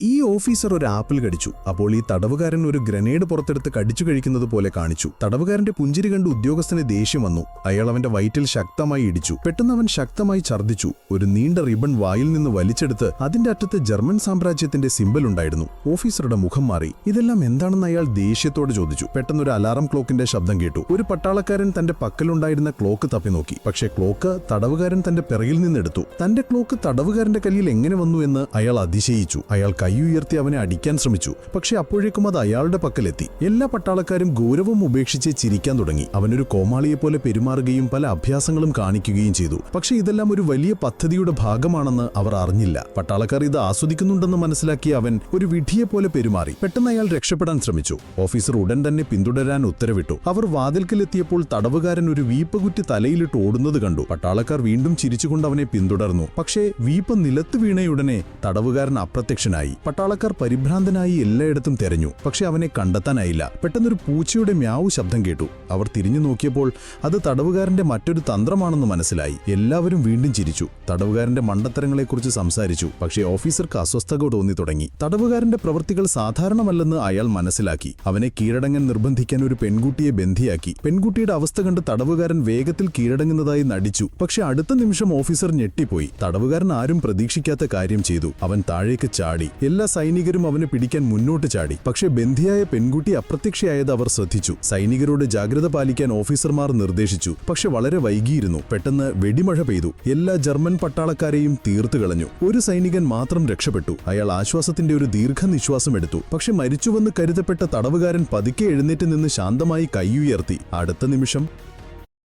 ഈ ഓഫീസർ ഒരു ആപ്പിൾ കടിച്ചു. അപ്പോൾ ഈ തടവുകാരൻ ഒരു ഗ്രനേഡ് പുറത്തെടുത്ത് കടിച്ചു കഴിക്കുന്നത് പോലെ കാണിച്ചു. തടവുകാരന്റെ പുഞ്ചിരി കണ്ട് ഉദ്യോഗസ്ഥന് ദേഷ്യം വന്നു. അയാൾ അവന്റെ വയറ്റിൽ ശക്തമായി ഇടിച്ചു. പെട്ടെന്ന് അവൻ ശക്തമായി ഛർദ്ദിച്ചു. ഒരു നീണ്ട റിബൺ വായിൽ നിന്ന് വലിച്ചെടുത്ത് അതിന്റെ അറ്റത്ത് ജർമ്മൻ സാമ്രാജ്യത്തിന്റെ സിംബൽ ഉണ്ടായിരുന്നു. ഓഫീസറുടെ മുഖം മാറി. ഇതെല്ലാം എന്താണെന്ന് അയാൾ ദേഷ്യത്തോട് ചോദിച്ചു. പെട്ടെന്നൊരു അലാറം ക്ലോക്കിന്റെ ശബ്ദം കേട്ടു. ഒരു പട്ടാളക്കാരൻ തന്റെ പക്കലുണ്ടായിരുന്ന ക്ലോക്ക് തപ്പി നോക്കി. പക്ഷേ ക്ലോക്ക് തടവുകാരൻ തന്റെ പിറകിൽ നിന്നെടുത്തു. തന്റെ ക്ലോക്ക് തടവുകാരന്റെ കയ്യിൽ എങ്ങനെ വന്നു എന്ന് അയാൾ അതിശയിച്ചു. അയാൾ കൈ ഉയർത്തി അവനെ അടിക്കാൻ ശ്രമിച്ചു. പക്ഷെ അപ്പോഴേക്കും അത് അയാളുടെ പക്കലെത്തി. എല്ലാ പട്ടാളക്കാരും ഗൗരവം ഉപേക്ഷിച്ച് ചിരിക്കാൻ തുടങ്ങി. അവനൊരു കോമാളിയെപ്പോലെ പെരുമാറുകയും പല അഭ്യാസങ്ങളും കാണിക്കുകയും ചെയ്തു. പക്ഷെ ഇതെല്ലാം ഒരു വലിയ പദ്ധതിയുടെ ഭാഗമാണെന്ന് അവർ അറിഞ്ഞില്ല. പട്ടാളക്കാർ ഇത് ആസ്വദിക്കുന്നുണ്ടെന്ന് മനസ്സിലാക്കിയ അവൻ ഒരു വിഡ്ഢിയെപ്പോലെ പെരുമാറി. പെട്ടെന്ന് അയാൾ രക്ഷപ്പെടാൻ ശ്രമിച്ചു. ഓഫീസർ ഉടൻ തന്നെ പിന്തുടരാൻ ഉത്തരവിട്ടു. അവർ വാതിൽക്കലെത്തിയപ്പോൾ തടവുകാരൻ ഒരു വീപ്പകുറ്റി തലയിലിട്ട് ഓടുന്നത് കണ്ടു. പട്ടാളക്കാർ വീണ്ടും ചിരിച്ചുകൊണ്ട് അവനെ പിന്തുടർന്നു. പക്ഷേ വീപ്പ നിലത്ത് വീണയുടനെ തടവുകാരൻ അപ്രത്യക്ഷനായി. പട്ടാളക്കാർ പരിഭ്രാന്തനായി എല്ലായിടത്തും തെരഞ്ഞു. പക്ഷെ അവനെ കണ്ടെത്താനായില്ല. പെട്ടെന്നൊരു പൂച്ചയുടെ മ്യാവു ശബ്ദം കേട്ടു. അവർ തിരിഞ്ഞു നോക്കിയപ്പോൾ അത് തടവുകാരന്റെ മറ്റൊരു തന്ത്രമാണെന്ന് മനസ്സിലായി. എല്ലാവരും വീണ്ടും ചിരിച്ചു. തടവുകാരന്റെ മണ്ടത്തരങ്ങളെക്കുറിച്ച് സംസാരിച്ചു. പക്ഷേ ഓഫീസർക്ക് അസ്വസ്ഥത തോന്നി തുടങ്ങി. തടവുകാരന്റെ പ്രവൃത്തികൾ സാധാരണമല്ലെന്ന് അയാൾ മനസ്സിലാക്കി. അവനെ കീഴടങ്ങാൻ നിർബന്ധിക്കാൻ ഒരു പെൺകുട്ടിയെ ബന്ധിയാക്കി. പെൺകുട്ടിയുടെ അവസ്ഥ കണ്ട് തടവുകാരൻ വേഗത്തിൽ കീഴടങ്ങുന്നതായി നടിച്ചു. പക്ഷെ അടുത്ത നിമിഷം ഓഫീസർ ഞെട്ടിപ്പോയി. തടവുകാരൻ ആരും പ്രതീക്ഷിക്കാത്ത കാര്യം ചെയ്തു. അവൻ താഴേക്ക് ചാടി. എല്ലാ സൈനികരും അവനെ പിടിക്കാൻ മുന്നോട്ട് ചാടി. പക്ഷേ ബന്ധിയായ പെൺകുട്ടി അപ്രത്യക്ഷയായത് അവർ ശ്രദ്ധിച്ചു. സൈനികരോട് ജാഗ്രത പാലിക്കാൻ ഓഫീസർമാർ നിർദ്ദേശിച്ചു. പക്ഷെ വളരെ വൈകിയിരുന്നു. പെട്ടെന്ന് വെടിമഴ പെയ്തു. എല്ലാ ജർമ്മൻ പട്ടാളക്കാരെയും തീർത്തുകളഞ്ഞു. ഒരു സൈനികൻ മാത്രം രക്ഷപ്പെട്ടു. അയാൾ ആശ്വാസത്തിന്റെ ഒരു ദീർഘനിശ്വാസം എടുത്തു. പക്ഷെ മരിച്ചുവെന്ന് കരുതപ്പെട്ട തടവുകാരൻ പതുക്കെ എഴുന്നേറ്റ് നിന്ന് ശാന്തമായി കൈയുയർത്തി. അടുത്ത നിമിഷം